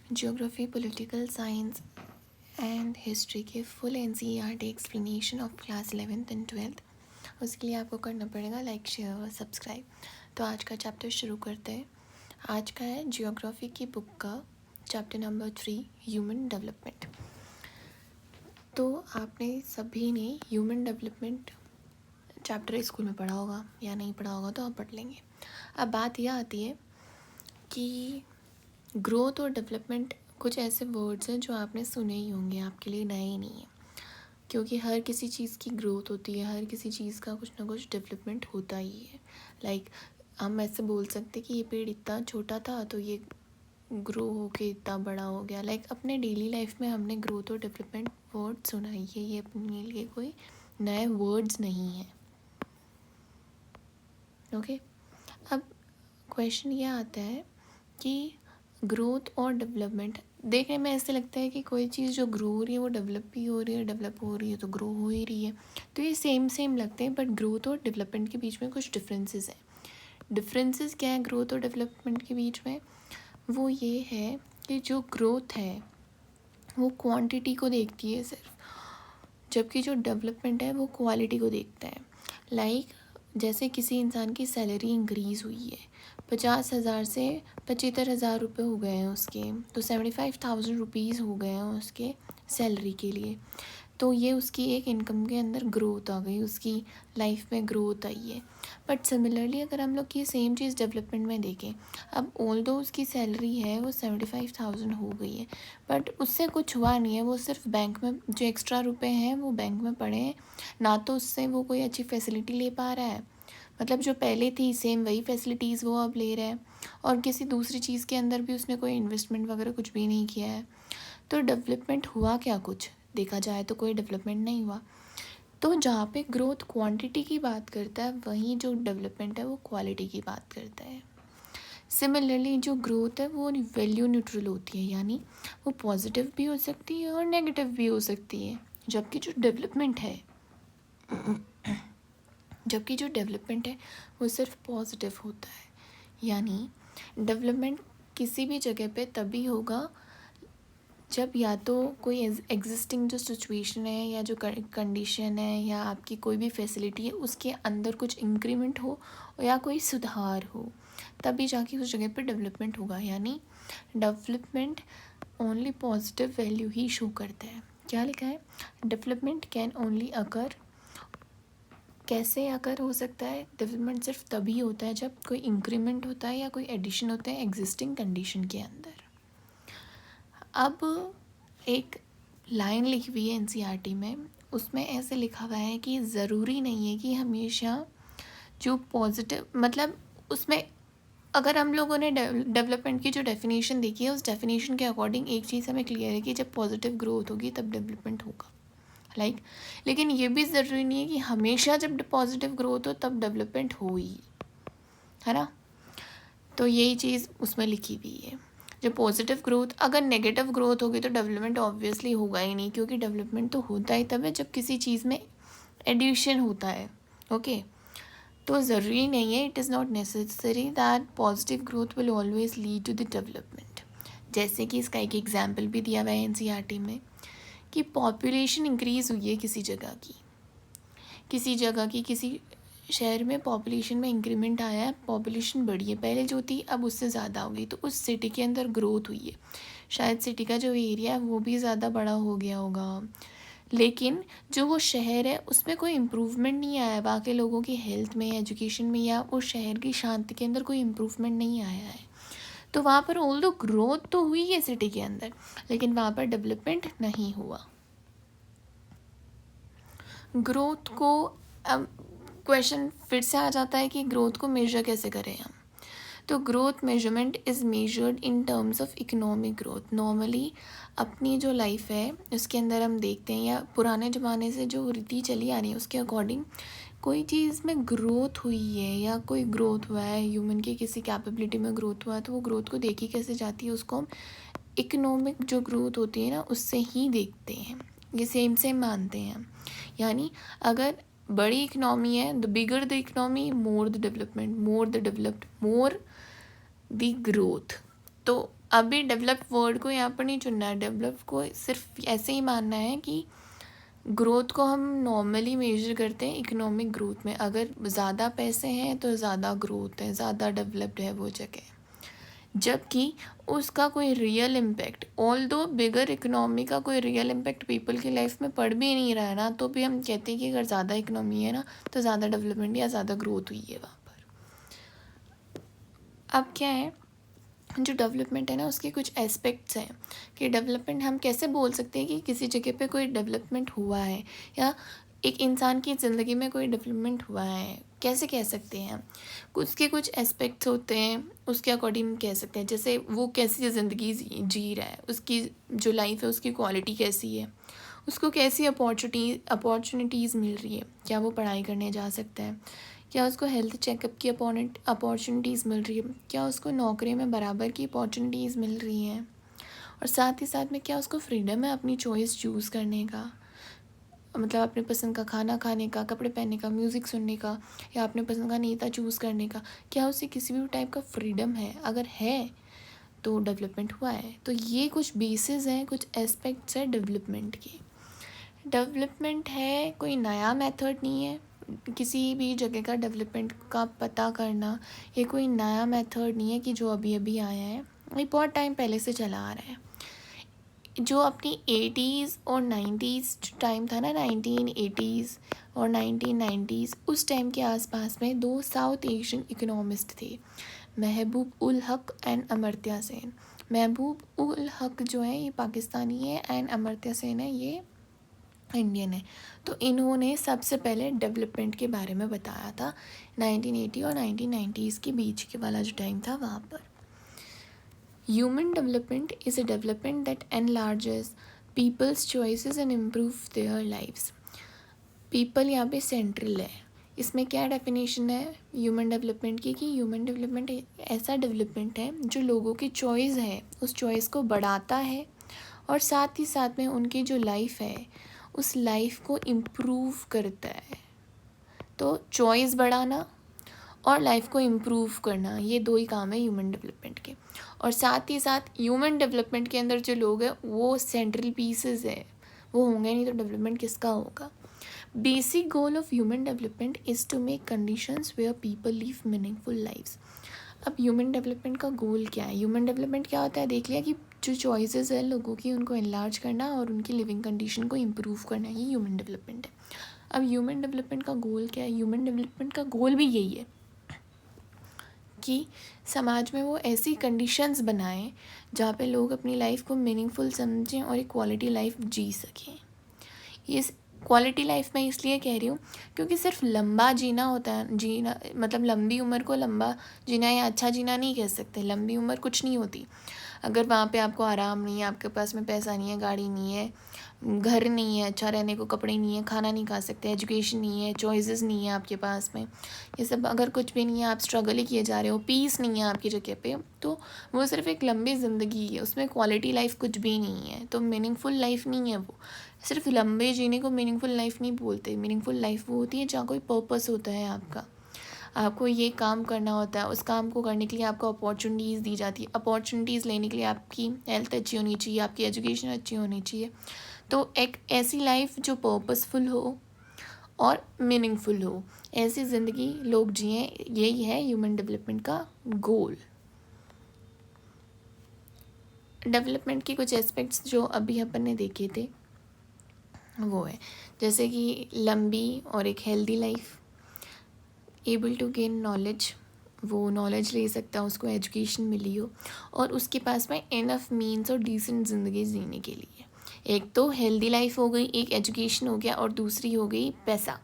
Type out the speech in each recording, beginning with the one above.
Geography, political science and history के full NCERT explanation of class 11th एंड 12th, उसके लिए आपको करना पड़ेगा लाइक, शेयर और सब्सक्राइब। तो आज का चैप्टर शुरू करते हैं। आज का है ज्योग्राफी की बुक का चैप्टर नंबर 3, ह्यूमन डेवलपमेंट। तो आपने सभी ने ह्यूमन डेवलपमेंट चैप्टर स्कूल में पढ़ा होगा या नहीं पढ़ा होगा, तो आप पढ़ लेंगे। अब बात यह आती है कि ग्रोथ और डेवलपमेंट कुछ ऐसे वर्ड्स हैं जो आपने सुने ही होंगे, आपके लिए नए ही नहीं है, क्योंकि हर किसी चीज़ की ग्रोथ होती है, हर किसी चीज़ का कुछ ना कुछ डेवलपमेंट होता ही है। लाइक हम ऐसे बोल सकते कि ये पेड़ इतना छोटा था तो ये ग्रो होके इतना बड़ा हो गया। लाइक अपने डेली लाइफ में हमने ग्रोथ और डेवलपमेंट वर्ड सुना ही है, ये अपने लिए कोई नए वर्ड्स नहीं है। ओके, अब क्वेश्चन ये आता है कि ग्रोथ और डेवलपमेंट देखने में ऐसे लगता है कि कोई चीज़ जो ग्रो हो रही है वो डेवलप भी हो रही है, डेवलप हो रही है तो ग्रो हो ही रही है, तो ये सेम सेम लगते हैं। बट ग्रोथ और डेवलपमेंट के बीच में कुछ डिफरेंसेस हैं। डिफरेंसेस क्या है ग्रोथ और डेवलपमेंट के बीच में? वो ये है कि जो ग्रोथ है वो क्वांटिटी को देखती है सिर्फ, जबकि जो डेवलपमेंट है वो क्वालिटी को देखता है। लाइक जैसे किसी इंसान की सैलरी इंक्रीज़ हुई है, 50,000 से 75,000 रुपये हो गए हैं उसके, तो 75,000 रुपीज़ हो गए हैं उसके सैलरी के लिए। तो ये उसकी एक इनकम के अंदर ग्रोथ आ गई, उसकी लाइफ में ग्रोथ आई है। बट सिमिलरली अगर हम लोग ये सेम चीज़ डेवलपमेंट में देखें, अब ऑल्दो उसकी सैलरी है वो 75,000 हो गई है, बट उससे कुछ हुआ नहीं है, वो सिर्फ बैंक में जो एक्स्ट्रा रुपए हैं वो बैंक में पड़े हैं, ना तो उससे वो कोई अच्छी फैसिलिटी ले पा रहा है, मतलब जो पहले थी सेम वही फैसिलिटीज़ वो अब ले रहा है, और किसी दूसरी चीज़ के अंदर भी उसने कोई इन्वेस्टमेंट वगैरह कुछ भी नहीं किया है। तो डेवलपमेंट हुआ क्या? कुछ देखा जाए तो कोई डेवलपमेंट नहीं हुआ। तो जहाँ पे ग्रोथ क्वांटिटी की बात करता है, वहीं जो डेवलपमेंट है वो क्वालिटी की बात करता है। सिमिलरली जो ग्रोथ है वो वैल्यू न्यूट्रल होती है, यानी वो पॉजिटिव भी हो सकती है और नेगेटिव भी हो सकती है। जबकि जो डेवलपमेंट है वो सिर्फ पॉजिटिव होता है। यानी डेवलपमेंट किसी भी जगह पे तभी होगा जब या तो कोई एग्जिस्टिंग जो सिचुएशन है या जो कंडीशन है या आपकी कोई भी फैसिलिटी है उसके अंदर कुछ इंक्रीमेंट हो या कोई सुधार हो, तभी जाके उस जगह पे डेवलपमेंट होगा। यानी डेवलपमेंट ओनली पॉजिटिव वैल्यू ही शो करता है। क्या लिखा है? डेवलपमेंट कैन ओनली अकर। कैसे अकर हो सकता है? डेवलपमेंट सिर्फ तभी होता है जब कोई इंक्रीमेंट होता है या कोई एडिशन होता है एग्जिस्टिंग कंडीशन के अंदर। अब एक लाइन लिखी हुई है NCERT में, उसमें ऐसे लिखा हुआ है कि ज़रूरी नहीं है कि हमेशा जो पॉजिटिव, मतलब उसमें अगर हम लोगों ने डेवलपमेंट की जो डेफिनेशन देखी है उस डेफिनेशन के अकॉर्डिंग एक चीज़ हमें क्लियर है कि जब पॉजिटिव ग्रोथ होगी तब डेवलपमेंट होगा। लेकिन ये भी ज़रूरी नहीं है कि हमेशा जब पॉजिटिव ग्रोथ हो तब डेवलपमेंट हो ही, है ना। तो यही चीज़ उसमें लिखी हुई है। जो पॉजिटिव ग्रोथ, अगर नेगेटिव ग्रोथ होगी तो डेवलपमेंट ऑब्वियसली होगा ही नहीं, क्योंकि डेवलपमेंट तो होता ही तब है जब किसी चीज़ में एडिशन होता है। ओके, तो ज़रूरी नहीं है, it is not necessary that positive growth will always lead to the development. जैसे कि इसका एक एग्जाम्पल भी दिया हुआ है NCERT में कि पॉपुलेशन इंक्रीज़ हुई है किसी जगह की, किसी शहर में पॉपुलेशन में इंक्रीमेंट आया है, पॉपुलेशन बढ़ी है, पहले जो थी अब उससे ज़्यादा हो गई, तो उस सिटी के अंदर ग्रोथ हुई है। शायद सिटी का जो एरिया है वो भी ज़्यादा बड़ा हो गया होगा, लेकिन जो वो शहर है उसमें कोई इम्प्रूवमेंट नहीं आया, बाकी लोगों की हेल्थ में, एजुकेशन में या उस शहर की शांति के अंदर कोई इम्प्रूवमेंट नहीं आया है। तो वहाँ पर ऑल्दो ग्रोथ तो हुई है सिटी के अंदर, लेकिन वहाँ पर डेवलपमेंट नहीं हुआ। ग्रोथ को अब क्वेश्चन फिर से आ जाता है कि ग्रोथ को मेजर कैसे करें हम। तो growth measurement is measured in terms of economic growth. Normally अपनी जो लाइफ है उसके अंदर हम देखते हैं, या पुराने ज़माने से जो रीति चली आ रही है उसके अकॉर्डिंग कोई चीज़ में ग्रोथ हुई है या कोई ग्रोथ हुआ है, ह्यूमन की किसी कैपेबिलिटी में ग्रोथ हुआ है, तो वो ग्रोथ को देखी कैसे जाती है, उसको हम इकोनॉमिक जो ग्रोथ होती है ना उससे ही देखते हैं, ये सेम सेम मानते हैं। यानी अगर बड़ी इकनॉमी है, the bigger the economy more the development, more the developed more the growth. तो अभी डेवलप वर्ड को यहाँ पर नहीं चुनना है, डेवलप को सिर्फ ऐसे ही मानना है कि ग्रोथ को हम नॉर्मली मेजर करते हैं इकोनॉमिक ग्रोथ में। अगर ज़्यादा पैसे हैं तो ज़्यादा ग्रोथ है, ज़्यादा डेवलप्ड है वो जगह, जबकि उसका कोई रियल इम्पैक्ट, ऑल दो बिगर इकोनॉमी का कोई रियल इम्पैक्ट पीपल की लाइफ में पड़ भी नहीं रहा है ना, तो भी हम कहते हैं कि अगर ज़्यादा इकोनॉमी है ना तो ज़्यादा डेवलपमेंट या ज़्यादा ग्रोथ हुई है वहाँ पर। अब क्या है, जो डेवलपमेंट है ना उसके कुछ एस्पेक्ट्स हैं कि डेवलपमेंट हम कैसे बोल सकते हैं कि किसी जगह पे कोई डेवलपमेंट हुआ है या एक इंसान की ज़िंदगी में कोई डेवलपमेंट हुआ है, कैसे कह सकते हैं। उसके कुछ एस्पेक्ट्स होते हैं, उसके अकॉर्डिंग कह सकते हैं। जैसे वो कैसी ज़िंदगी जी रहा है, उसकी जो लाइफ है उसकी क्वालिटी कैसी है, उसको कैसी अपॉर्चुनिटीज़ मिल रही है, क्या वो पढ़ाई करने जा सकता है, क्या उसको हेल्थ चेकअप की अपॉर्चुनिटीज़ मिल रही है, क्या उसको नौकरी में बराबर की अपॉर्चुनिटीज़ मिल रही हैं, और साथ ही साथ में क्या उसको फ्रीडम है अपनी चॉइस चूज़ करने का, मतलब अपने पसंद का खाना खाने का, कपड़े पहनने का, म्यूज़िक सुनने का, या अपने पसंद का नेता चूज़ करने का, क्या उसे किसी भी टाइप का फ्रीडम है। अगर है तो डेवलपमेंट हुआ है। तो ये कुछ बेसिस हैं, कुछ एस्पेक्ट्स हैं डेवलपमेंट के। डेवलपमेंट है कोई नया मेथड नहीं है, किसी भी जगह का डेवलपमेंट का पता करना ये कोई नया मेथड नहीं है कि जो अभी अभी आया है, ये बहुत टाइम पहले से चला आ रहा है। जो अपनी 80s और 90s टाइम था ना, 1980s और 1990s, उस टाइम के आसपास में दो साउथ एशियन इकोनॉमिस्ट थे, महबूब उल हक एंड अमर्त्य सेन। महबूब उल हक जो है ये पाकिस्तानी है एंड अमर्त्य सेन है ये इंडियन है। तो इन्होंने सबसे पहले डेवलपमेंट के बारे में बताया था 1980 और 1990s के बीच के वाला जो टाइम था वहाँ पर। Human development is a development that enlarges people's choices and improve their lives. People यहाँ पे सेंट्रल है। इसमें क्या डेफिनेशन है ह्यूमन डेवलपमेंट की कि ह्यूमन डेवलपमेंट ऐसा डेवलपमेंट है जो लोगों की चॉइस है उस चॉइस को बढ़ाता है, और साथ ही साथ में उनकी जो लाइफ है उस लाइफ को इम्प्रूव करता है। तो चॉइस बढ़ाना और लाइफ को इम्प्रूव करना, ये दो ही काम है ह्यूमन डेवलपमेंट के। और साथ ही साथ ह्यूमन डेवलपमेंट के अंदर जो लोग हैं वो सेंट्रल पीसेस है, वो होंगे नहीं तो डेवलपमेंट किसका होगा। Basic goal of human development is to make conditions where people live meaningful lives. अब ह्यूमन डेवलपमेंट का गोल क्या है, ह्यूमन डेवलपमेंट क्या होता है, देख लिया कि जो चॉइसेस है लोगों की उनको एनलार्ज करना और उनकी लिविंग कंडीशन को इम्प्रूव करना, ये ह्यूमन डेवलपमेंट है। अब ह्यूमन डेवलपमेंट का गोल क्या है, ह्यूमन डेवलपमेंट का गोल भी यही है कि समाज में वो ऐसी कंडीशंस बनाएं जहाँ पे लोग अपनी लाइफ को मीनिंगफुल समझें और एक क्वालिटी लाइफ जी सकें। ये क्वालिटी लाइफ में इसलिए कह रही हूँ क्योंकि सिर्फ लंबा जीना होता है, जीना मतलब लंबी उम्र को लंबा जीना या अच्छा जीना नहीं कह सकते। लंबी उम्र कुछ नहीं होती अगर वहाँ पे आपको आराम नहीं है, आपके पास में पैसा नहीं है, गाड़ी नहीं है, घर नहीं है, अच्छा रहने को कपड़े नहीं है, खाना नहीं खा सकते, एजुकेशन नहीं है, चॉइसेस नहीं है आपके पास में, ये सब अगर कुछ भी नहीं है, आप स्ट्रगल ही किए जा रहे हो, पीस नहीं है आपकी जगह पे, तो वो सिर्फ एक लंबी ज़िंदगी है, उसमें क्वालिटी लाइफ कुछ भी नहीं है, तो मीनिंगफुल लाइफ नहीं है वो। सिर्फ लंबे जीने को मीनिंगफुल लाइफ नहीं बोलते। मीनिंगफुल लाइफ वो होती है जहाँ कोई पर्पस होता है आपका, आपको ये काम करना होता है, उस काम को करने के लिए आपको अपॉर्चुनिटीज़ दी जाती है, अपॉर्चुनिटीज़ लेने के लिए आपकी हेल्थ अच्छी होनी चाहिए, आपकी एजुकेशन अच्छी होनी चाहिए। तो एक ऐसी लाइफ जो पर्पसफुल हो और मीनिंगफुल हो, ऐसी ज़िंदगी लोग जिएं, यही है ह्यूमन डेवलपमेंट का गोल। डेवलपमेंट के कुछ एस्पेक्ट्स जो अभी अपन ने देखे थे वो है जैसे कि लंबी और एक healthy life, able to gain knowledge, वो नॉलेज ले सकता है, उसको एजुकेशन मिली हो और उसके पास में इनफ मीन्स और डिसेंट ज़िंदगी जीने के लिए। एक तो हेल्दी लाइफ हो गई, एक एजुकेशन हो गया और दूसरी हो गई पैसा,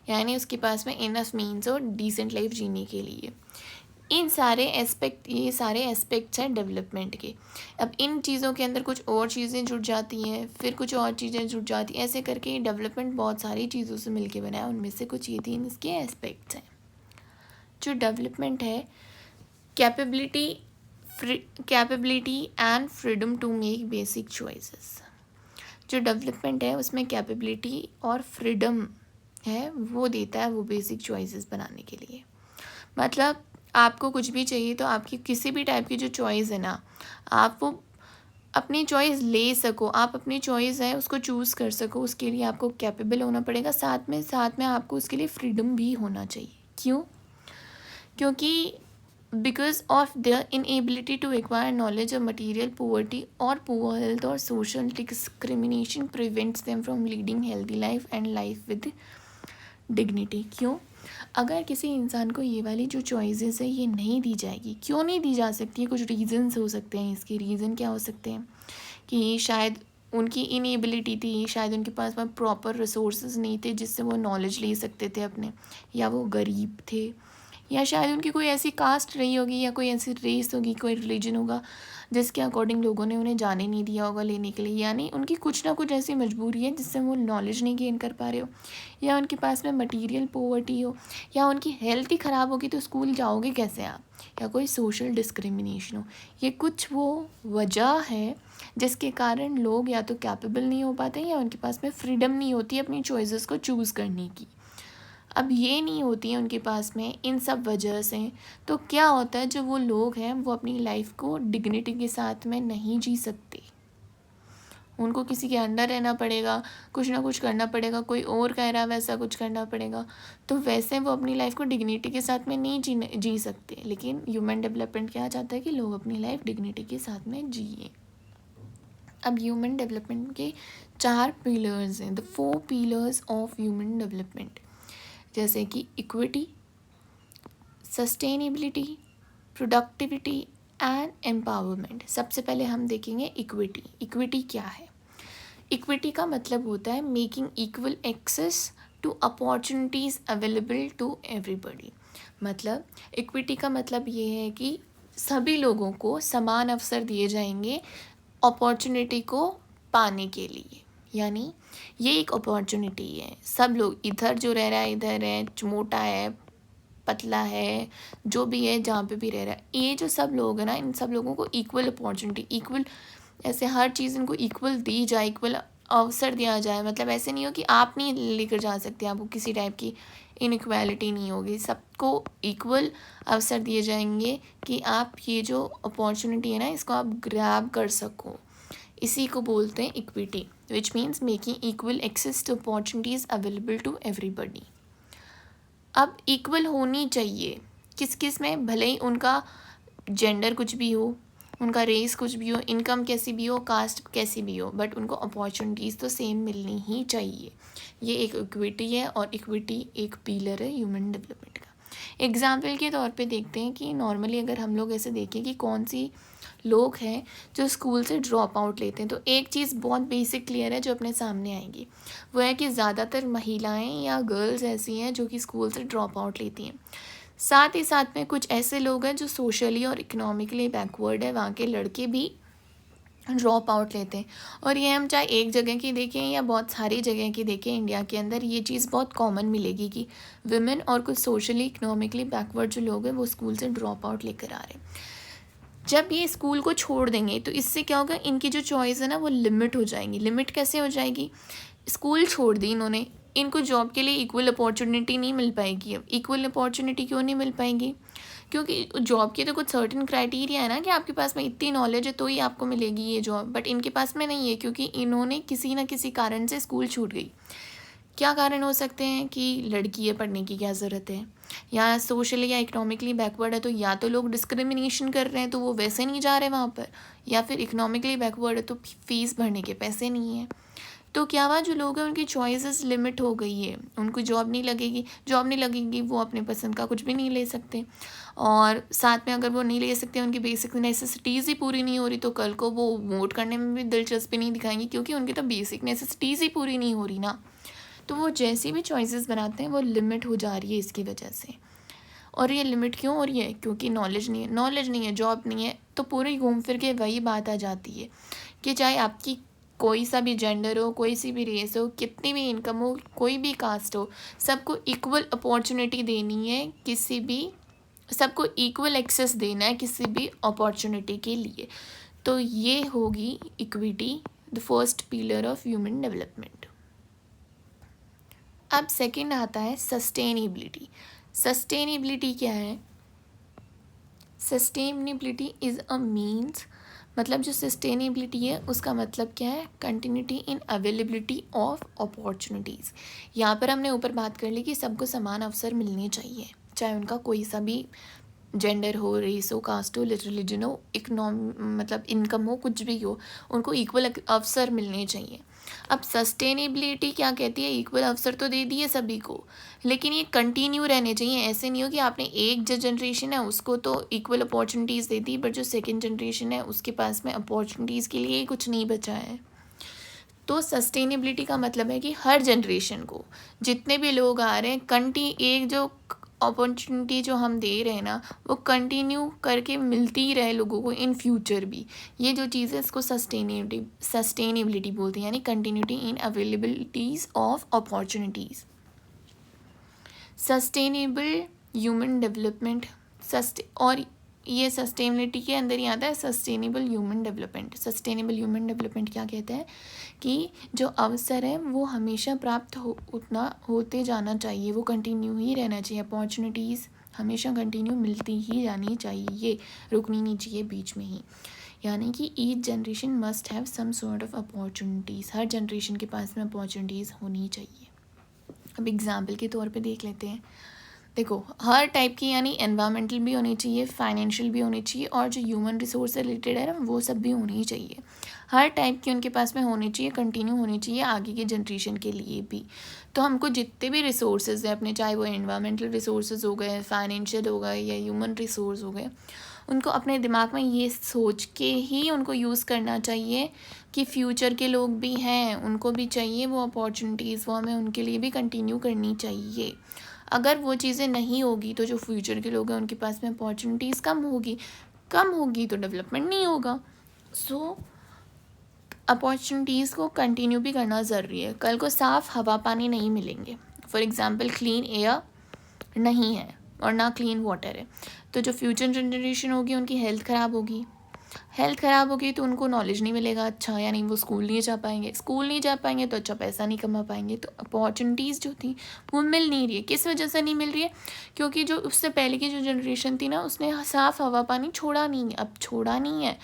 यानी उसके पास में इनफ मीन्स और डिसेंट लाइफ जीने के लिए। इन सारे एस्पेक्ट, ये सारे एस्पेक्ट्स हैं डेवलपमेंट के। अब इन चीज़ों के अंदर कुछ और चीज़ें जुड़ जाती हैं, फिर कुछ और चीज़ें जुड़ जाती हैं, ऐसे करके डेवलपमेंट बहुत सारी चीज़ों से मिलके बना है। उनमें से कुछ ये 3 इसके एस्पेक्ट्स हैं। जो डेवलपमेंट है, capability and freedom to make basic choices. जो डेवलपमेंट है उसमें कैपेबिलिटी और फ्रीडम है, वो देता है वो बेसिक चॉइसेस बनाने के लिए। मतलब आपको कुछ भी चाहिए तो आपकी किसी भी टाइप की जो चॉइस है ना, आप वो अपनी चॉइस ले सको, आप अपनी चॉइस है उसको चूज़ कर सको, उसके लिए आपको कैपेबल होना पड़ेगा। साथ में आपको उसके लिए फ्रीडम भी होना चाहिए। क्यों? क्योंकि because of their inability to acquire knowledge of material poverty और पुअर हेल्थ और social discrimination prevents them from leading healthy life and life with dignity. क्यों? अगर किसी इंसान को ये वाली जो चॉइसेस है ये नहीं दी जाएगी, क्यों नहीं दी जा सकती है? कुछ रीज़न्स हो सकते हैं। इसके रीज़न क्या हो सकते हैं कि शायद उनकी इनएबिलिटी थी, शायद उनके पास में प्रॉपर रिसोर्सेज नहीं थे जिससे वो नॉलेज ले सकते थे अपने, या वो गरीब थे, या शायद उनकी कोई ऐसी कास्ट रही होगी, या कोई ऐसी रेस होगी, कोई रिलीजन होगा जिसके अकॉर्डिंग लोगों ने उन्हें जाने नहीं दिया होगा लेने के लिए। यानी उनकी कुछ ना कुछ ऐसी मजबूरी है जिससे वो नॉलेज नहीं गेन कर पा रहे हो, या उनके पास में मटीरियल पोवर्टी हो, या उनकी हेल्थ ही ख़राब होगी तो स्कूल जाओगे कैसे आप, या कोई सोशल डिस्क्रिमिनेशन हो। ये कुछ वो वजह है जिसके कारण लोग या तो कैपेबल नहीं हो पाते या उनके पास में फ्रीडम नहीं होती अपनी चॉइसेस को चूज़ करने की। अब ये नहीं होती है उनके पास में इन सब वजह से, तो क्या होता है जो वो लोग हैं वो अपनी लाइफ को डिग्निटी के साथ में नहीं जी सकते। उनको किसी के अंडर रहना पड़ेगा, कुछ ना कुछ करना पड़ेगा, कोई और कह रहा है वैसा कुछ करना पड़ेगा, तो वैसे वो अपनी लाइफ को डिग्निटी के साथ में नहीं जी सकते। लेकिन ह्यूमन डेवलपमेंट क्या चाहता है कि लोग अपनी लाइफ डिग्निटी के साथ में जिए। अब ह्यूमन डेवलपमेंट के 4 पिलर्स हैं, the 4 pillars of human development, जैसे कि equity, sustainability, productivity and empowerment. सबसे पहले हम देखेंगे इक्विटी। इक्विटी क्या है? इक्विटी का मतलब होता है making equal access to opportunities available to everybody. मतलब इक्विटी का मतलब ये है कि सभी लोगों को समान अवसर दिए जाएंगे अपॉर्चुनिटी को पाने के लिए। यानी ये एक अपॉर्चुनिटी है, सब लोग इधर जो रह रहा है, इधर है, मोटा है, पतला है, जो भी है, जहाँ पे भी रह रहा है, ये जो सब लोग हैं ना, इन सब लोगों को इक्वल अपॉर्चुनिटी, इक्वल ऐसे हर चीज़ इनको इक्वल दी जाए, इक्वल अवसर दिया जाए। मतलब ऐसे नहीं हो कि आप नहीं लेकर जा सकते, आपको किसी टाइप की इनइक्वालिटी नहीं होगी, सबको इक्वल अवसर दिए जाएंगे कि आप ये जो अपॉर्चुनिटी है ना इसको आप ग्रैब कर सको। इसी को बोलते हैं equity, which means making equal access to opportunities available to everybody. अब इक्वल होनी चाहिए किस किस में, भले ही उनका जेंडर कुछ भी हो, उनका रेस कुछ भी हो, इनकम कैसी भी हो, कास्ट कैसी भी हो, बट उनको अपॉर्चुनिटीज़ तो सेम मिलनी ही चाहिए। ये एक इक्विटी है और इक्विटी एक पिलर है ह्यूमन डेवलपमेंट का। एग्जाम्पल के तौर पे देखते हैं कि नॉर्मली अगर हम लोग ऐसे देखें कि कौन सी लोग हैं जो स्कूल से ड्रॉप आउट लेते हैं, तो एक चीज़ बहुत बेसिक क्लियर है जो अपने सामने आएगी, वो है कि ज़्यादातर महिलाएं या गर्ल्स ऐसी हैं जो कि स्कूल से ड्रॉप आउट लेती हैं। साथ ही साथ में कुछ ऐसे लोग हैं जो सोशली और इकोनॉमिकली बैकवर्ड है, वहाँ के लड़के भी ड्रॉप आउट लेते हैं। और ये हम चाहे एक जगह की देखें या बहुत सारी जगह की देखें, इंडिया के अंदर ये चीज़ बहुत कॉमन मिलेगी कि विमेन और कुछ सोशली इकोनॉमिकली बैकवर्ड जो लोग हैं वो स्कूल से ड्रॉप आउट लेकर आ रहे हैं। जब ये स्कूल को छोड़ देंगे तो इससे क्या होगा, इनकी जो चॉइस है ना वो लिमिट हो जाएंगी। लिमिट कैसे हो जाएगी? स्कूल छोड़ दी इन्होंने, इनको जॉब के लिए इक्वल अपॉर्चुनिटी नहीं मिल पाएगी। अब इक्वल अपॉर्चुनिटी क्यों नहीं मिल पाएगी? क्योंकि जॉब की तो कुछ सर्टेन क्राइटेरिया है ना कि आपके पास में इतनी नॉलेज है तो ही आपको मिलेगी ये जॉब, बट इनके पास में नहीं है क्योंकि इन्होंने किसी ना किसी कारण से स्कूल छूट गई। क्या कारण हो सकते हैं कि लड़की है, पढ़ने की क्या ज़रूरत है, या सोशली या इकोनॉमिकली बैकवर्ड है तो या तो लोग डिस्क्रिमिनेशन कर रहे हैं तो वो वैसे नहीं जा रहे वहाँ पर, या फिर इकोनॉमिकली बैकवर्ड है तो फीस भरने के पैसे नहीं हैं। तो क्या हुआ, जो लोग हैं उनकी चॉइसेस लिमिट हो गई है, उनको जॉब नहीं लगेगी, वो अपने पसंद का कुछ भी नहीं ले सकते। और साथ में अगर वो नहीं ले सकते, उनकी बेसिक नेसेसिटीज़ ही पूरी नहीं हो रही, तो कल को वो वोट करने में भी दिलचस्पी नहीं दिखाएंगी क्योंकि उनकी तो बेसिक नेसेसिटीज़ ही पूरी नहीं हो रही ना। तो वो जैसी भी चॉइसेस बनाते हैं वो लिमिट हो जा रही है इसकी वजह से। और ये लिमिट क्यों हो रही है? क्योंकि नॉलेज नहीं है, जॉब नहीं है, तो पूरी घूम फिर के वही बात आ जाती है कि चाहे आपकी कोई सा भी जेंडर हो, कोई सी भी रेस हो, कितनी भी इनकम हो, कोई भी कास्ट हो, सबको इक्वल अपॉर्चुनिटी देनी है, सबको इक्वल एक्सेस देना है किसी भी अपॉर्चुनिटी के लिए। तो ये होगी equity, the first pillar of human development. अब सेकंड आता है सस्टेनेबिलिटी। सस्टेनेबिलिटी क्या है? सस्टेनेबिलिटी इज़ अ मीन्स, मतलब जो सस्टेनेबिलिटी है उसका मतलब क्या है, continuity in availability of opportunities. यहाँ पर हमने ऊपर बात कर ली कि सबको समान अवसर मिलने चाहिए, चाहे उनका कोई सा भी जेंडर हो, रेस हो, कास्ट हो, रिलीजन हो, मतलब इनकम हो, कुछ भी हो, उनको इक्वल अवसर मिलने चाहिए। अब सस्टेनेबिलिटी क्या कहती है, इक्वल अवसर तो दे दिए सभी को, लेकिन ये कंटिन्यू रहने चाहिए। ऐसे नहीं हो कि आपने एक जो जनरेशन है उसको तो equal opportunities they the, but जो सेकेंड जनरेशन है उसके पास में अपॉर्चुनिटीज़ के लिए कुछ नहीं बचा है। तो सस्टेनेबिलिटी का मतलब है कि हर जनरेशन को जितने भी लोग आ रहे हैं एक जो अपॉर्चुनिटी जो हम दे रहे हैं ना, वो कंटिन्यू करके मिलती ही रहे लोगों को इन फ्यूचर भी। ये जो चीज़ है इसको सस्टेनेबिलिटी बोलते हैं, यानी continuity in availabilities of opportunities. Sustainable human development, और ये सस्टेनेबिलिटी के अंदर ही आता है sustainable human development. Sustainable human development क्या कहता है कि जो अवसर है वो हमेशा प्राप्त उतना होते जाना चाहिए, वो कंटिन्यू ही रहना चाहिए। अपॉर्चुनिटीज़ हमेशा कंटिन्यू मिलती ही जानी चाहिए, रुकनी नहीं चाहिए बीच में ही। यानी कि each generation must have some sort of opportunities, हर जनरेशन के पास में अपॉर्चुनिटीज़ होनी चाहिए। अब एग्जाम्पल के तौर पे देख लेते हैं। देखो, हर टाइप की, यानी एनवायरमेंटल भी होनी चाहिए, फाइनेंशियल भी होनी चाहिए, और जो ह्यूमन रिसोर्स से रिलेटेड है ना वो सब भी होनी चाहिए। हर टाइप की उनके पास में होनी चाहिए, कंटिन्यू होनी चाहिए आगे की जनरेशन के लिए भी। तो हमको जितने भी रिसोर्सेज हैं अपने, चाहे वो एनवायरमेंटल रिसोर्सेज हो गए, फाइनेंशियल हो गए, या ह्यूमन रिसोर्स हो गए, उनको अपने दिमाग में ये सोच के ही उनको यूज़ करना चाहिए कि फ्यूचर के लोग भी हैं, उनको भी चाहिए वो अपॉर्चुनिटीज़, वो हमें उनके लिए भी कंटिन्यू करनी चाहिए। अगर वो चीज़ें नहीं होगी तो जो फ्यूचर के लोग हैं उनके पास में अपॉर्चुनिटीज़ कम होगी तो डेवलपमेंट नहीं होगा। सो अपॉर्चुनिटीज़ को कंटिन्यू भी करना ज़रूरी है। कल को साफ़ हवा पानी नहीं मिलेंगे, फॉर एग्ज़ाम्पल क्लीन एयर नहीं है और ना क्लीन वाटर है, तो जो फ्यूचर जनरेशन होगी उनकी हेल्थ ख़राब होगी तो उनको नॉलेज नहीं मिलेगा अच्छा, यानी वो स्कूल नहीं जा पाएंगे तो अच्छा पैसा नहीं कमा पाएंगे। तो अपॉर्चुनिटीज़ जो थी वो मिल नहीं रही है। किस वजह से नहीं मिल रही है? क्योंकि जो उससे पहले की जो जनरेशन थी ना, उसने साफ़ हवा पानी छोड़ा नहीं है,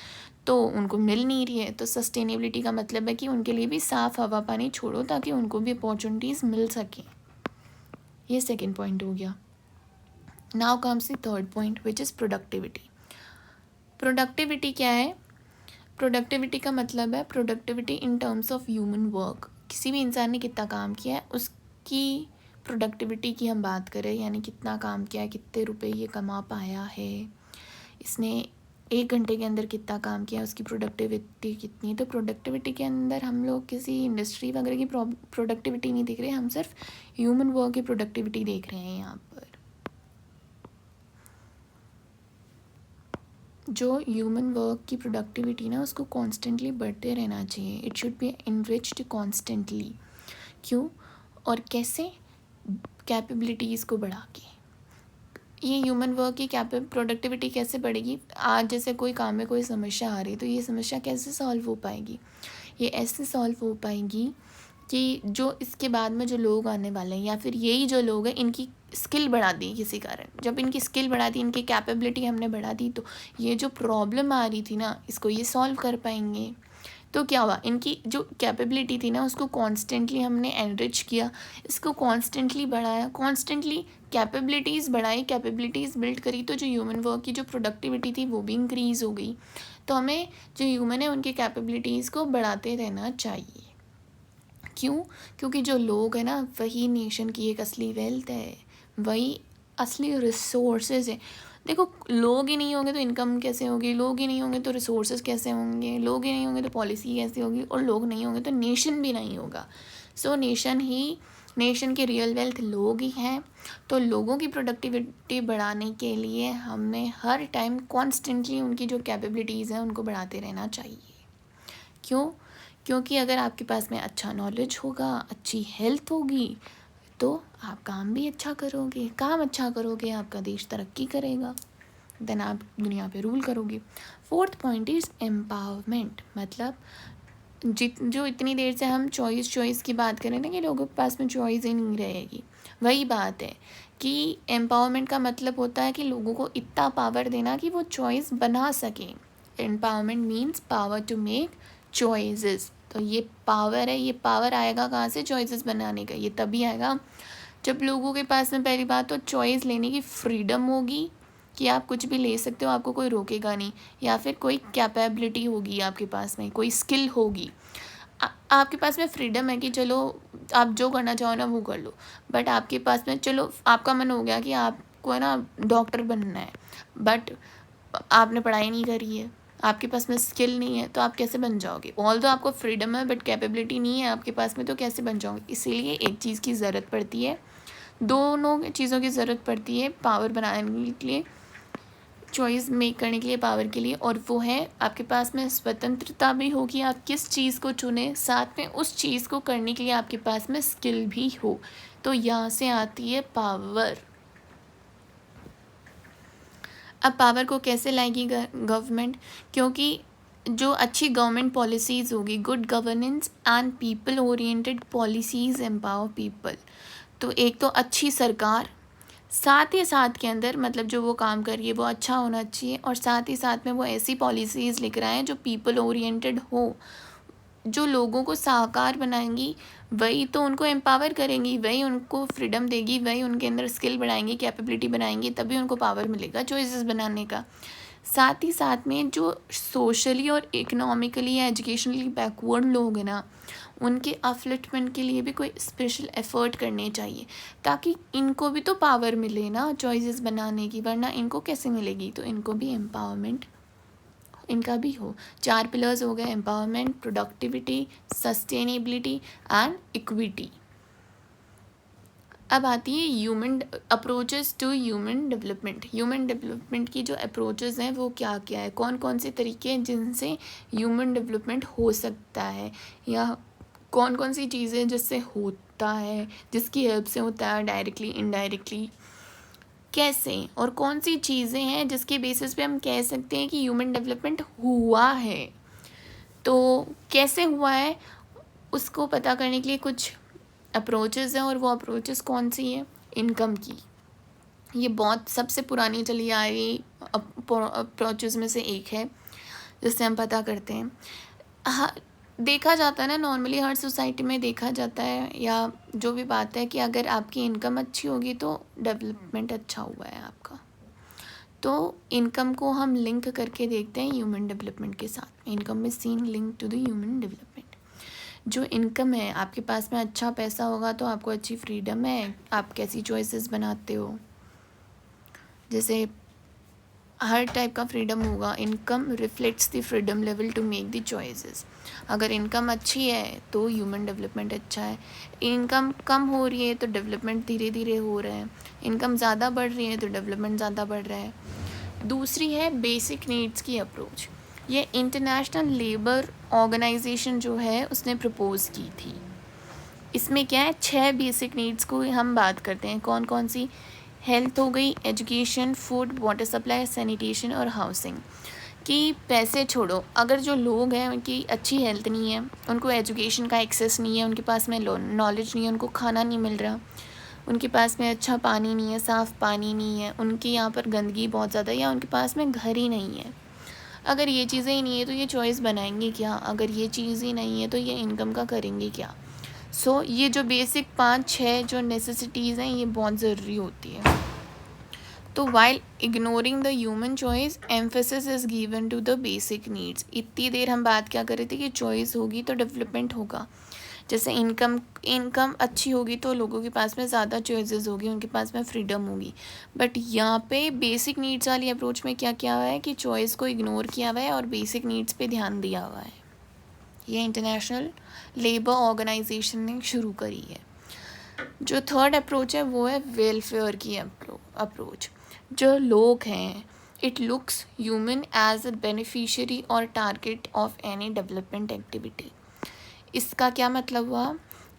तो उनको मिल नहीं रही है। तो सस्टेनेबिलिटी का मतलब है कि उनके लिए भी साफ़ हवा पानी छोड़ो ताकि उनको भी अपॉर्चुनिटीज़ मिल सकें। ये सेकेंड पॉइंट हो गया। Now comes the third point which is productivity. Productivity क्या है? प्रोडक्टिविटी का मतलब है productivity in terms of human work. किसी भी इंसान ने कितना काम किया है उसकी प्रोडक्टिविटी की हम बात करें, यानी कितना काम किया है, कितने रुपए ये कमा पाया है, इसने 1 घंटे के अंदर कितना काम किया, उसकी प्रोडक्टिविटी कितनी है। तो प्रोडक्टिविटी के अंदर हम लोग किसी इंडस्ट्री वगैरह की प्रोडक्टिविटी नहीं देख रहे, हम सिर्फ ह्यूमन वर्क की प्रोडक्टिविटी देख रहे हैं। यहाँ पर जो ह्यूमन वर्क की प्रोडक्टिविटी ना, उसको कॉन्स्टेंटली बढ़ते रहना चाहिए। It should be enriched constantly. क्यों और कैसे? कैपेबिलिटीज़ को बढ़ा के। ये ह्यूमन वर्क की प्रोडक्टिविटी कैसे बढ़ेगी? आज जैसे कोई काम में कोई समस्या आ रही है, तो ये समस्या कैसे सॉल्व हो पाएगी? ये ऐसे सॉल्व हो पाएगी कि जो इसके बाद में जो लोग आने वाले हैं, या फिर यही जो लोग हैं, इनकी स्किल बढ़ा दी किसी कारण। जब इनकी स्किल बढ़ा दी, इनकी कैपेबिलिटी हमने बढ़ा दी, तो ये जो प्रॉब्लम आ रही थी ना, इसको ये सॉल्व कर पाएंगे। तो क्या हुआ, इनकी जो कैपेबिलिटी थी ना, उसको कॉन्स्टेंटली हमने एनरिच किया, इसको कॉन्स्टेंटली बढ़ाया, कॉन्स्टेंटली कैपेबिलिटीज़ बढ़ाई, कैपेबिलिटीज़ बिल्ड करी, तो जो ह्यूमन वर्क की जो प्रोडक्टिविटी थी वो भी इंक्रीज़ हो गई। तो हमें जो ह्यूमन है उनकी कैपेबिलिटीज़ को बढ़ाते रहना चाहिए। क्यों? क्योंकि जो लोग हैं ना, वही नेशन की एक असली वेल्थ है, वही असली रिसोर्सेज है। देखो, लोग ही नहीं होंगे तो इनकम कैसे होगी, लोग ही नहीं होंगे तो रिसोर्सेज कैसे होंगे, लोग ही नहीं होंगे तो पॉलिसी कैसे होगी, और लोग नहीं होंगे तो नेशन भी नहीं होगा। सो नेशन की रियल वेल्थ लोग ही हैं। तो लोगों की प्रोडक्टिविटी बढ़ाने के लिए हमें हर टाइम कॉन्स्टेंटली उनकी जो कैपेबिलिटीज़ हैं उनको बढ़ाते रहना चाहिए। क्यों? क्योंकि अगर आपके पास में अच्छा नॉलेज होगा, अच्छी हेल्थ होगी, तो आप काम भी अच्छा करोगे, आपका देश तरक्की करेगा, देन आप दुनिया पे रूल करोगे। Fourth point is empowerment. मतलब जो इतनी देर से हम चॉइस की बात करें ना, कि लोगों के पास में चॉइस ही नहीं रहेगी, वही बात है कि एम्पावरमेंट का मतलब होता है कि लोगों को इतना पावर देना कि वो चॉइस बना सकें। Empowerment means power to make choices. तो ये पावर है, ये पावर आएगा कहाँ से? चॉइसेस बनाने का। ये तभी आएगा जब लोगों के पास में पहली बात तो चॉइस लेने की फ्रीडम होगी कि आप कुछ भी ले सकते हो, आपको कोई रोकेगा नहीं, या फिर कोई कैपेबिलिटी होगी आपके पास में, कोई स्किल होगी। आपके पास में फ्रीडम है कि चलो आप जो करना चाहो ना वो कर लो, बट आपके पास में चलो आपका मन हो गया कि आपको है ना डॉक्टर बनना है, बट आपने पढ़ाई नहीं करी है, आपके पास में स्किल नहीं है, तो आप कैसे बन जाओगे? ऑल दो आपको फ्रीडम है बट कैपेबिलिटी नहीं है आपके पास में, तो कैसे बन जाओगे? इसीलिए एक चीज़ की ज़रूरत पड़ती है, दोनों चीज़ों की ज़रूरत पड़ती है पावर बनाने के लिए, चॉइस मेक करने के लिए, पावर के लिए, और वो है आपके पास में स्वतंत्रता भी होगी आप किस चीज़ को चुने, साथ में उस चीज़ को करने के लिए आपके पास में स्किल भी हो। तो यहाँ से आती है पावर। अब पावर को कैसे लाएगी गवर्नमेंट? क्योंकि जो अच्छी गवर्नमेंट पॉलिसीज़ होगी, good governance and people oriented policies empower people. तो एक तो अच्छी सरकार, साथ ही साथ के अंदर मतलब जो वो काम कर रही है वो अच्छा होना चाहिए, और साथ ही साथ में वो ऐसी पॉलिसीज़ लिख रहा है जो पीपल ओरिएंटेड हो, जो लोगों को साकार बनाएंगी, वही तो उनको एम्पावर करेंगी, वही उनको फ्रीडम देगी, वही उनके अंदर स्किल बढ़ाएंगी, कैपेबिलिटी बनाएंगी, तभी उनको पावर मिलेगा चॉइसेस बनाने का। साथ ही साथ में जो सोशली और इकोनॉमिकली या एजुकेशनली बैकवर्ड लोग हैं ना, उनके अपलिफ्टमेंट के लिए भी कोई स्पेशल एफर्ट करने चाहिए, ताकि इनको भी तो पावर मिले ना चॉइसेस बनाने की, वरना इनको कैसे मिलेगी? तो इनको भी एम्पावरमेंट इनका भी हो। 4 पिलर्स हो गए, empowerment, productivity, sustainability and equity. अब आती है human approaches to human development. Human development की जो अप्रोचेस हैं वो क्या क्या है, कौन कौन से तरीके हैं जिनसे ह्यूमन डेवलपमेंट हो सकता है, या कौन कौन सी चीज़ें जिससे होता है, जिसकी हेल्प से होता है, डायरेक्टली इनडायरेक्टली, कैसे, और कौन सी चीज़ें हैं जिसके बेसिस पे हम कह सकते हैं कि ह्यूमन डेवलपमेंट हुआ है। तो कैसे हुआ है उसको पता करने के लिए कुछ अप्रोचेस हैं, और वो अप्रोचेस कौन सी हैं? इनकम की। ये बहुत सबसे पुरानी चली आ रही अप्रोचेस में से एक है जिससे हम पता करते हैं। हाँ, देखा जाता है ना, नॉर्मली हर सोसाइटी में देखा जाता है, या जो भी बात है कि अगर आपकी इनकम अच्छी होगी तो डेवलपमेंट अच्छा हुआ है आपका। तो इनकम को हम लिंक करके देखते हैं ह्यूमन डेवलपमेंट के साथ। Income is seen link to the human development. जो इनकम है, आपके पास में अच्छा पैसा होगा तो आपको अच्छी फ्रीडम है, आप कैसी चॉइसेस बनाते हो, जैसे हर टाइप का फ्रीडम होगा। Income reflects the freedom level to make the choices. अगर इनकम अच्छी है तो ह्यूमन डेवलपमेंट अच्छा है, इनकम कम हो रही है तो डेवलपमेंट धीरे धीरे हो रहा है, इनकम ज़्यादा बढ़ रही है तो डेवलपमेंट ज़्यादा बढ़ रहा है। दूसरी है बेसिक नीड्स की अप्रोच। ये इंटरनेशनल लेबर ऑर्गेनाइजेशन जो है उसने प्रपोज की थी। इसमें क्या है, 6 बेसिक नीड्स को हम बात करते हैं। कौन कौन सी? हेल्थ हो गई, education, food, water supply, sanitation और हाउसिंग। कि पैसे छोड़ो, अगर जो लोग हैं उनकी अच्छी हेल्थ नहीं है, उनको एजुकेशन का एक्सेस नहीं है, उनके पास में नॉलेज नहीं है, उनको खाना नहीं मिल रहा, उनके पास में अच्छा पानी नहीं है, साफ़ पानी नहीं है, उनके यहाँ पर गंदगी बहुत ज़्यादा है, या उनके पास में घर ही नहीं है। अगर ये चीज़ें ही नहीं है तो ये चॉइस बनाएंगे क्या? अगर ये चीज़ ही नहीं है तो ये इनकम का करेंगे क्या? सो ये जो बेसिक 5-6 जो नेसेसिटीज़ हैं ये बहुत ज़रूरी होती है। तो while ignoring the human choice, emphasis is given to the basic needs. इतनी देर हम बात क्या कर रहे थे कि चॉइस होगी तो डेवलपमेंट होगा। जैसे इनकम अच्छी होगी तो लोगों के पास में ज़्यादा चॉइसेस होगी, उनके पास में फ्रीडम होगी। बट यहाँ पे बेसिक नीड्स वाली अप्रोच में क्या किया हुआ है कि चॉइस को इग्नोर किया हुआ है और बेसिक नीड्स पे ध्यान दिया हुआ है। ये इंटरनेशनल लेबर ऑर्गेनाइजेशन ने शुरू करी है। जो थर्ड अप्रोच है वो है वेलफेयर की अप्रोच। जो लोग हैं, it looks human as a beneficiary और target of any development activity. इसका क्या मतलब हुआ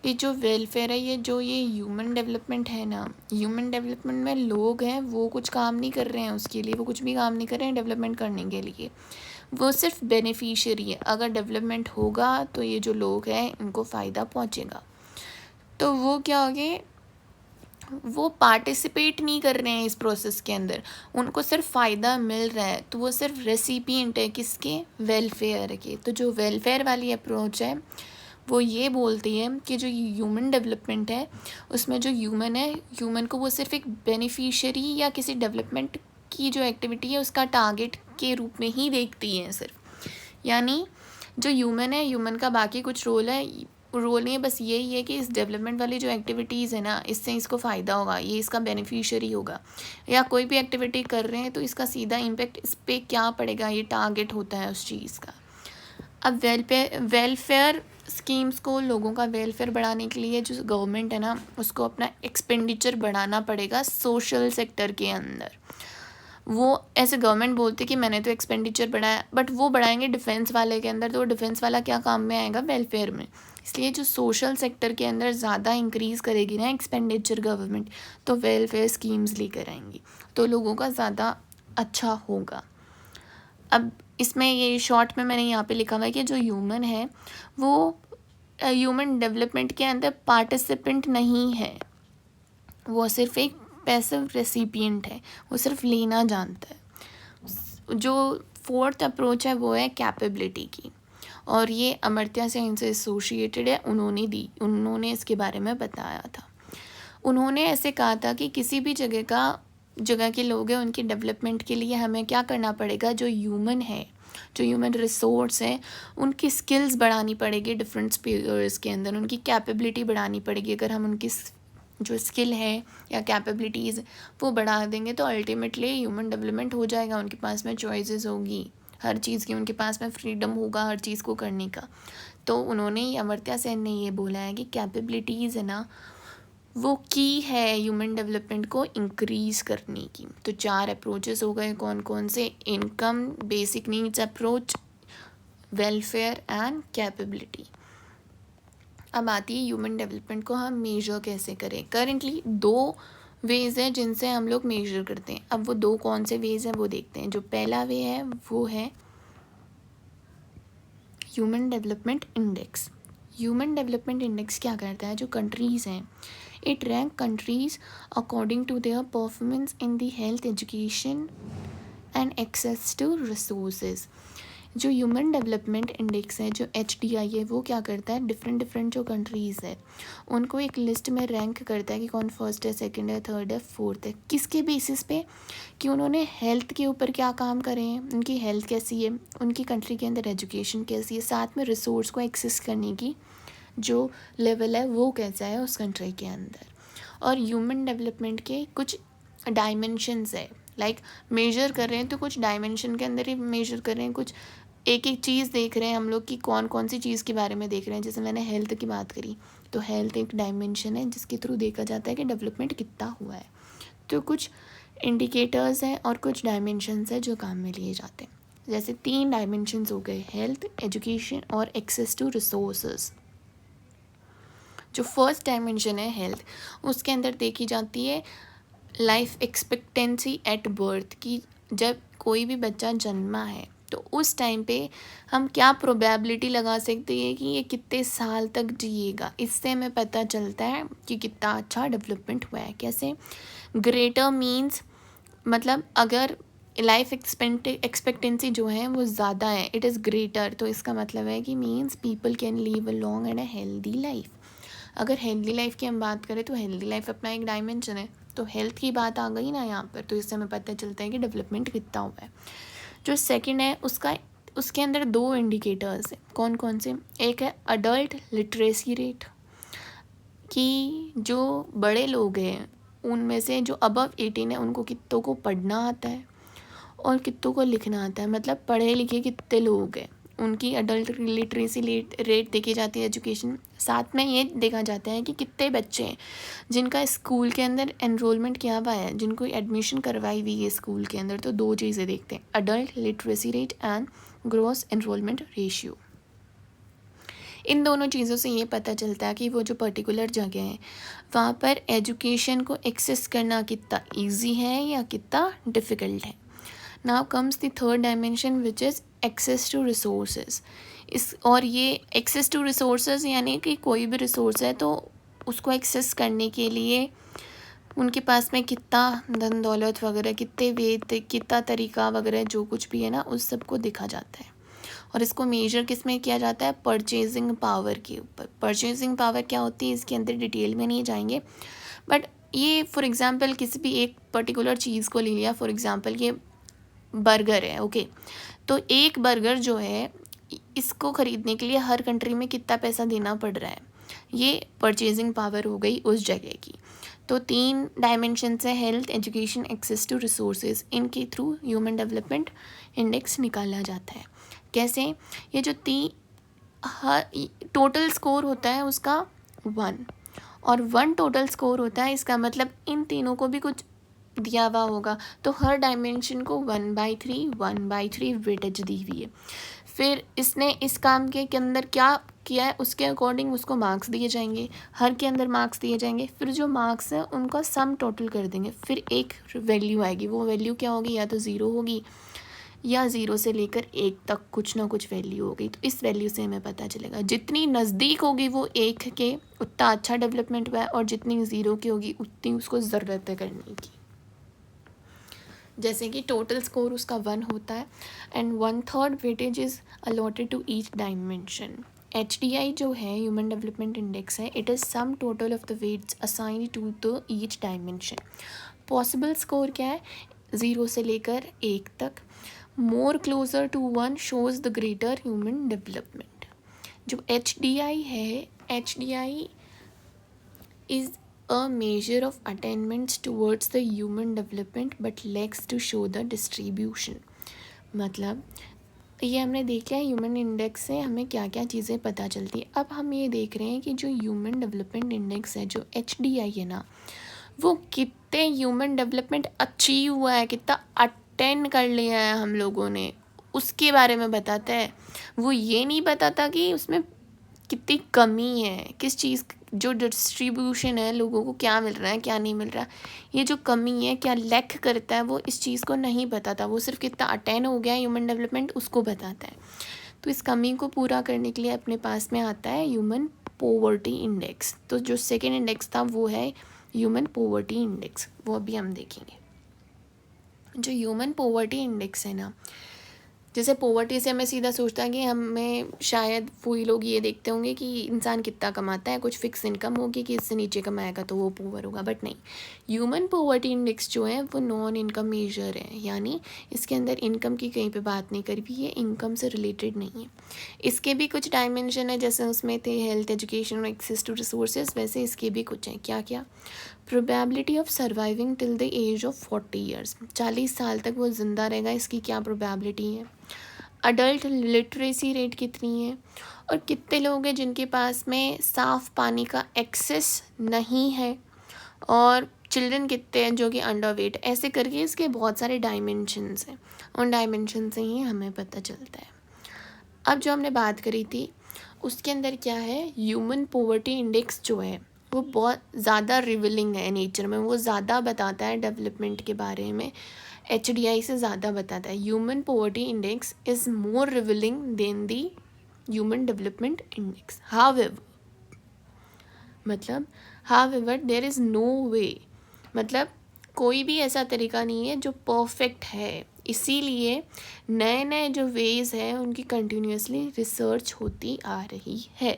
कि जो वेलफेयर है, ये ह्यूमन डेवलपमेंट है ना, ह्यूमन डेवलपमेंट में लोग हैं वो कुछ काम नहीं कर रहे हैं उसके लिए, वो कुछ भी काम नहीं कर रहे हैं डेवलपमेंट करने के लिए, वो सिर्फ बेनिफिशियरी है। अगर डेवलपमेंट होगा तो ये जो लोग हैं इनको फ़ायदा पहुँचेगा। तो वो क्या हो गए, वो पार्टिसिपेट नहीं कर रहे हैं इस प्रोसेस के अंदर, उनको सिर्फ फ़ायदा मिल रहा है, तो वो सिर्फ रेसिपिएंट है किसके, वेलफेयर के। तो जो वेलफेयर वाली अप्रोच है वो ये बोलती है कि जो ह्यूमन डेवलपमेंट है उसमें जो ह्यूमन है, ह्यूमन को वो सिर्फ एक बेनिफिशियरी या किसी डेवलपमेंट की जो एक्टिविटी है उसका टारगेट के रूप में ही देखती है सिर्फ। यानी जो ह्यूमन है, ह्यूमन का बाकी कुछ रोल नहीं है, बस यही है कि इस डेवलपमेंट वाली जो एक्टिविटीज़ है ना, इससे इसको फ़ायदा होगा, ये इसका बेनिफिशियरी होगा, या कोई भी एक्टिविटी कर रहे हैं तो इसका सीधा इम्पेक्ट इस पर क्या पड़ेगा, ये टारगेट होता है उस चीज़ का। अब वेलफेयर स्कीम्स को, लोगों का वेलफेयर बढ़ाने के लिए जो गवर्नमेंट है ना, उसको अपना एक्सपेंडिचर बढ़ाना पड़ेगा सोशल सेक्टर के अंदर। वो ऐसे गवर्नमेंट बोलती कि मैंने तो एक्सपेंडिचर बढ़ाया, बट वो बढ़ाएंगे डिफेंस वाले के अंदर, तो डिफेंस वाला क्या काम में आएगा, वेलफेयर में। इसलिए जो सोशल सेक्टर के अंदर ज़्यादा इंक्रीज़ करेगी ना एक्सपेंडिचर गवर्नमेंट, तो वेलफेयर स्कीम्स लेकर आएंगी, तो लोगों का ज़्यादा अच्छा होगा। अब इसमें ये शॉर्ट में मैंने यहाँ पे लिखा हुआ है कि जो ह्यूमन है वो ह्यूमन डेवलपमेंट के अंदर पार्टिसिपेंट नहीं है, वो सिर्फ एक पैसिव रेसिपिएंट है, वो सिर्फ लेना जानता है। जो फोर्थ अप्रोच है वो है कैपेबिलिटी की, और ये अमर्त्य सेन से एसोसिएटेड है, उन्होंने इसके बारे में बताया था। उन्होंने ऐसे कहा था कि किसी भी जगह के लोग हैं, उनके डेवलपमेंट के लिए हमें क्या करना पड़ेगा, जो ह्यूमन रिसोर्स है उनकी स्किल्स बढ़ानी पड़ेगी, डिफरेंट स्पीयर्स के अंदर उनकी कैपेबिलिटी बढ़ानी पड़ेगी। अगर हम उनकी जो स्किल है या कैपेबिलिटीज़ वो बढ़ा देंगे तो अल्टीमेटली ह्यूमन डेवलपमेंट हो जाएगा, उनके पास में चॉइसेस होगी हर चीज़ की, उनके पास में फ्रीडम होगा हर चीज़ को करने का। तो उन्होंने, अमर्त्य सेन ने ये बोला है कि कैपेबिलिटीज़ है ना, वो की है ह्यूमन डेवलपमेंट को इंक्रीज़ करने की। तो 4 अप्रोचेस हो गए, कौन कौन से, income, basic needs approach, welfare and capability. अब आती है ह्यूमन डेवलपमेंट को हम मेजर कैसे करें। करेंटली 2 वेज़ हैं जिनसे हम लोग मेजर करते हैं। अब वो 2 कौन से वेज़ हैं वो देखते हैं। जो पहला वे है वो है human development index. Human development index क्या करता है, जो कंट्रीज़ हैं, it rank countries according to their performance in the health, education and access to resources. जो ह्यूमन डेवलपमेंट इंडेक्स है, जो HDI है, वो क्या करता है, डिफरेंट जो कंट्रीज़ है उनको एक लिस्ट में रैंक करता है कि कौन फर्स्ट है, सेकंड है, थर्ड है, फोर्थ है। किसके बेसिस पे, कि उन्होंने हेल्थ के ऊपर क्या काम करे हैं, उनकी हेल्थ कैसी है, उनकी कंट्री के अंदर एजुकेशन कैसी है, साथ में रिसोर्स को एक्सेस करने की जो लेवल है वो कैसा है उस कंट्री के अंदर। और ह्यूमन डेवलपमेंट के कुछ डायमेंशंस है, लाइक मेजर कर रहे हैं तो कुछ डायमेंशन के अंदर ही मेजर कर रहे हैं, कुछ एक चीज़ देख रहे हैं हम लोग कि कौन कौन सी चीज़ के बारे में देख रहे हैं। जैसे मैंने हेल्थ की बात करी, तो हेल्थ एक डायमेंशन है जिसके थ्रू देखा जाता है कि डेवलपमेंट कितना हुआ है। तो कुछ इंडिकेटर्स हैं और कुछ डायमेंशंस हैं जो काम में लिए जाते हैं। जैसे 3 डायमेंशंस हो गए, हेल्थ, एजुकेशन और एक्सेस टू रिसोर्सेज। जो फर्स्ट डायमेंशन है हेल्थ, उसके अंदर देखी जाती है लाइफ एक्सपेक्टेंसी एट बर्थ, की जब कोई भी बच्चा जन्मा है तो उस टाइम पे हम क्या प्रोबेबिलिटी लगा सकते हैं कि ये कितने साल तक जिएगा। इससे हमें पता चलता है कि कितना अच्छा डेवलपमेंट हुआ है। कैसे, ग्रेटर मीन्स मतलब अगर लाइफ एक्सपेक्टेंसी जो है वो ज़्यादा है, इट इज़ ग्रेटर, तो इसका मतलब है कि means people can leave a long and a healthy life. अगर हेल्दी लाइफ की हम बात करें तो हेल्दी लाइफ अपना एक डायमेंशन है, तो हेल्थ की बात आ गई ना यहाँ पर, तो इससे हमें पता चलता है कि डेवलपमेंट कितना हुआ है। जो सेकंड है उसके अंदर 2 इंडिकेटर्स हैं, कौन कौन से, एक है अडल्ट लिटरेसी रेट, कि जो बड़े लोग हैं उनमें से जो अबव 18 है उनको कितनों को पढ़ना आता है और कितनों को लिखना आता है, मतलब पढ़े लिखे कितने लोग हैं, उनकी अडल्ट लिटरेसी रेट देखी जाती है, एजुकेशन। साथ में ये देखा जाता है कि कितने बच्चे हैं जिनका स्कूल के अंदर एनरोलमेंट किया हुआ है, जिनको एडमिशन करवाई हुई है स्कूल के अंदर। तो 2 चीज़ें देखते हैं, adult literacy rate and gross enrolment ratio. इन दोनों चीज़ों से ये पता चलता है कि वो जो पर्टिकुलर जगह है वहाँ पर एजुकेशन को एक्सेस करना कितना ईजी है या कितना डिफ़िकल्ट है। Now comes the third dimension which is access to resources. और ये एक्सेस टू रिसोर्सेज यानी कि कोई भी रिसोर्स है तो उसको एक्सेस करने के लिए उनके पास में कितना धन दौलत वगैरह, कितने वेद, कितना तरीका वगैरह जो कुछ भी है ना, उस सब को देखा जाता है। और इसको मेजर किस में किया जाता है? परचेजिंग पावर के ऊपर। परचेजिंग पावर क्या होती है इसके अंदर डिटेल में नहीं जाएंगे, बट ये फॉर एग्जांपल किसी भी एक पर्टिकुलर चीज़ को ले लिया, फॉर एग्जांपल ये बर्गर है, ओके। तो एक बर्गर जो है इसको ख़रीदने के लिए हर कंट्री में कितना पैसा देना पड़ रहा है, ये परचेजिंग पावर हो गई उस जगह की। तो 3 डायमेंशंस है, health, education, access to resources. इनके थ्रू ह्यूमन डेवलपमेंट इंडेक्स निकाला जाता है। कैसे? ये जो हर टोटल स्कोर होता है उसका 1, और 1 टोटल स्कोर होता है, इसका मतलब इन तीनों को भी कुछ दिया हुआ होगा। तो हर डायमेंशन को 1/3 वेटेज दी हुई है। फिर इसने इस काम के अंदर क्या किया है उसके अकॉर्डिंग उसको मार्क्स दिए जाएंगे, हर के अंदर मार्क्स दिए जाएंगे। फिर जो मार्क्स है उनका सम टोटल कर देंगे, फिर एक वैल्यू आएगी। वो वैल्यू क्या होगी? या तो 0 होगी या 0 से लेकर 1 तक कुछ ना कुछ वैल्यू होगी। तो इस वैल्यू से हमें पता चलेगा, जितनी नज़दीक होगी वो 1 के उतना अच्छा डेवलपमेंट हुआ है, और जितनी 0 की होगी उतनी उसको ज़रूरत है करने की। जैसे कि टोटल स्कोर उसका 1 होता है, and 1/3 weightage is allotted to each dimension. HDI जो है ह्यूमन डेवलपमेंट इंडेक्स है, it is sum total of the weights assigned to the each dimension. Possible score क्या है? 0 से लेकर 1 तक। More closer to 1 shows the greater human development. जो HDI है, HDI is a measure of attainments towards the human development but lacks to show the distribution। मतलब ये हमने देख लिया ह्यूमन इंडेक्स से हमें क्या क्या चीज़ें पता चलती है। अब हम ये देख रहे हैं कि जो ह्यूमन डेवलपमेंट इंडेक्स है, जो HDI है ना, वो कितने ह्यूमन डेवलपमेंट अचीव हुआ है, कितना अटेन कर लिया है हम लोगों ने, उसके बारे में बताता है। वो ये नहीं बताता कि उसमें कितनी कमी है, किस चीज़, जो डिस्ट्रीब्यूशन है, लोगों को क्या मिल रहा है क्या नहीं मिल रहा, ये जो कमी है क्या लैक करता है, वो इस चीज़ को नहीं बताता। वो सिर्फ कितना अटेन हो गया है ह्यूमन डेवलपमेंट उसको बताता है। तो इस कमी को पूरा करने के लिए अपने पास में आता है ह्यूमन पॉवर्टी इंडेक्स। तो जो सेकेंड इंडेक्स था वो है ह्यूमन पॉवर्टी इंडेक्स, वो अभी हम देखेंगे। जो ह्यूमन पॉवर्टी इंडेक्स है ना, जैसे पॉवर्टी से हमें सीधा सोचता है कि हमें शायद वही लोग ये देखते होंगे कि इंसान कितना कमाता है, कुछ फिक्स इनकम होगी कि इससे नीचे कमाएगा तो वो पुअर होगा, बट नहीं। ह्यूमन पॉवर्टी इंडेक्स जो है वो नॉन इनकम मेजर है, यानी इसके अंदर इनकम की कहीं पे बात नहीं करी हुई है, इनकम से रिलेटेड नहीं है। इसके भी कुछ डायमेंशन है, जैसे उसमें थे हेल्थ, एजुकेशन और एक्सेस टू रिसोर्सेज, वैसे इसके भी कुछ हैं। क्या क्या? Probability of surviving till the age of 40 years, 40 साल तक वो ज़िंदा रहेगा, इसकी क्या प्रोबेबिलिटी है। अडल्ट लिटरेसी रेट कितनी है, और कितने लोग हैं जिनके पास में साफ़ पानी का एक्सेस नहीं है, और चिल्ड्रन कितने हैं जो कि अंडर वेट। ऐसे करके इसके बहुत सारे डायमेंशंस हैं, उन डायमेंशन से ही हमें पता चलता है। अब जो हमने बात करी थी उसके अंदर क्या है, ह्यूमन पॉवर्टी इंडेक्स जो है वो बहुत ज़्यादा रिवीलिंग है नेचर में, वो ज़्यादा बताता है डेवलपमेंट के बारे में, HDI से ज़्यादा बताता है। Human poverty index is more revealing than the human development index. However there is no way, मतलब कोई भी ऐसा तरीका नहीं है जो परफेक्ट है, इसीलिए नए नए जो वेज हैं उनकी कंटिन्यूसली रिसर्च होती आ रही है।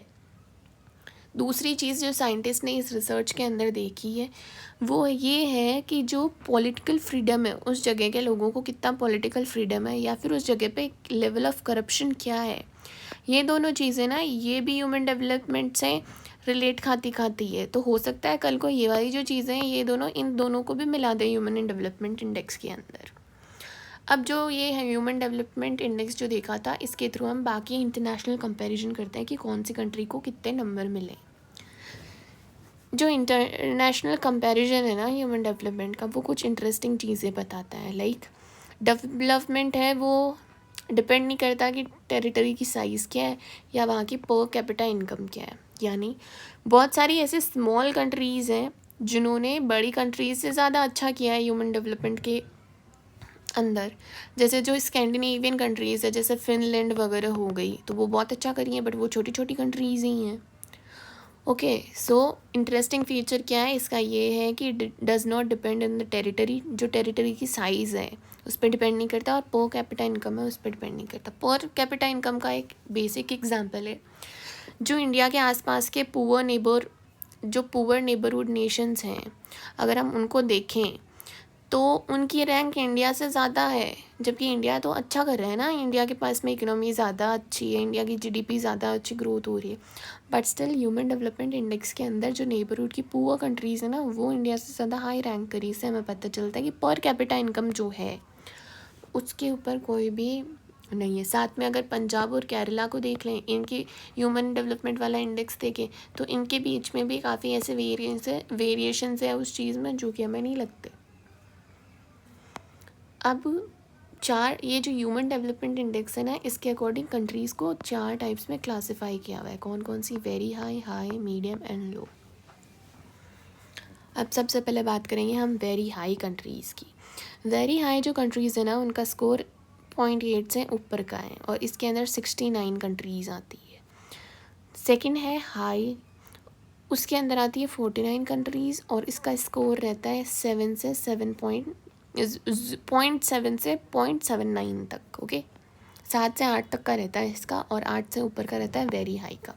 दूसरी चीज़ जो साइंटिस्ट ने इस रिसर्च के अंदर देखी है वो ये है कि जो पॉलिटिकल फ्रीडम है, उस जगह के लोगों को कितना पॉलिटिकल फ्रीडम है, या फिर उस जगह पे लेवल ऑफ करप्शन क्या है। ये दोनों चीज़ें ना, ये भी ह्यूमन डेवलपमेंट से रिलेट खाती है। तो हो सकता है कल को ये वाली जो चीज़ें हैं ये दोनों, इन दोनों को भी मिला दें ह्यूमन डेवलपमेंट इंडेक्स के अंदर। अब जो ये है ह्यूमन डेवलपमेंट इंडेक्स जो देखा था, इसके थ्रू हम बाकी इंटरनेशनल कंपैरिजन करते हैं कि कौन सी कंट्री को कितने नंबर मिले। जो इंटरनेशनल कंपैरिजन है ना ह्यूमन डेवलपमेंट का, वो कुछ इंटरेस्टिंग चीज़ें बताता है। लाइक डेवलपमेंट है वो डिपेंड नहीं करता कि टेरिटरी की साइज़ क्या है या वहाँ की पर कैपिटा इनकम क्या है। यानी बहुत सारी ऐसे स्मॉल कंट्रीज़ हैं जिन्होंने बड़ी कंट्रीज़ से ज़्यादा अच्छा किया है ह्यूमन डेवलपमेंट के अंदर। जैसे जो स्कैंडिनेवियन कंट्रीज़ है, जैसे फिनलैंड वगैरह हो गई, तो वो बहुत अच्छा करी हैं, बट वो छोटी छोटी कंट्रीज़ ही हैं। ओके, सो इंटरेस्टिंग फीचर क्या है इसका, ये है कि does not depend in the territory, जो टेरिटरी की साइज़ है उस पर डिपेंड नहीं करता, और पर कैपिटा इनकम है उस पर डिपेंड नहीं करता। पर कैपिटा इनकम का एक बेसिक एग्जांपल है, जो इंडिया के आसपास के जो पुअर नेबरहुड नेशंस हैं, अगर हम उनको देखें तो उनकी रैंक इंडिया से ज़्यादा है, जबकि इंडिया तो अच्छा कर रहा है ना, इंडिया के पास में इकोनॉमी ज़्यादा अच्छी है, इंडिया की जीडीपी ज़्यादा अच्छी ग्रोथ हो रही है, but still human development index के अंदर जो नेबरहुड की पुअर कंट्रीज़ है ना, वो इंडिया से ज़्यादा हाई रैंक करी। इससे हमें पता चलता है कि पर कैपिटा इनकम जो है उसके ऊपर कोई भी नहीं है। साथ में अगर पंजाब और केरला को देख लें, इनकी ह्यूमन डेवलपमेंट वाला इंडेक्स देखें तो इनके बीच में भी काफ़ी ऐसे वेरिएशंस है उस चीज़ में जो कि हमें नहीं लगते। अब ये जो ह्यूमन डेवलपमेंट इंडेक्स है ना, इसके अकॉर्डिंग कंट्रीज़ को 4 टाइप्स में क्लासिफाई किया हुआ है। कौन कौन सी? Very high, high, medium and low. अब सबसे पहले बात करेंगे हम वेरी हाई कंट्रीज़ की। वेरी हाई जो कंट्रीज़ है ना, उनका स्कोर 0.8 से ऊपर का है, और इसके अंदर 69 कंट्रीज़ आती है। सेकंड है हाई, उसके अंदर आती है 49 कंट्रीज़, और इसका स्कोर रहता है 7 से 0.7 से 0.79 तक। ओके, 7 से 8 तक का रहता है इसका, और 8 से ऊपर का रहता है वेरी हाई का।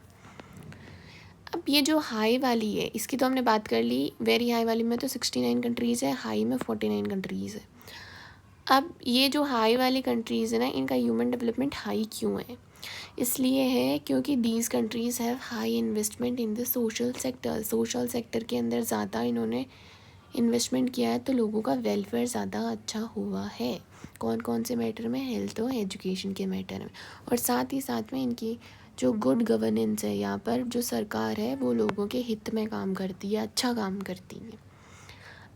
अब ये जो हाई वाली है इसकी तो हमने बात कर ली, वेरी हाई वाली में तो 69 कंट्रीज़ है, हाई में 49 कंट्रीज़ है। अब ये जो हाई वाली कंट्रीज़ है ना, इनका ह्यूमन डेवलपमेंट हाई क्यों है? इसलिए है क्योंकि these countries have high investment in the social sector. Social sector के अंदर ज़्यादा इन्होंने इन्वेस्टमेंट किया है, तो लोगों का वेलफेयर ज़्यादा अच्छा हुआ है। कौन कौन से मैटर में? हेल्थ और एजुकेशन के मैटर में। और साथ ही साथ में इनकी जो गुड गवर्नेंस है, यहाँ पर जो सरकार है वो लोगों के हित में काम करती है, अच्छा काम करती है।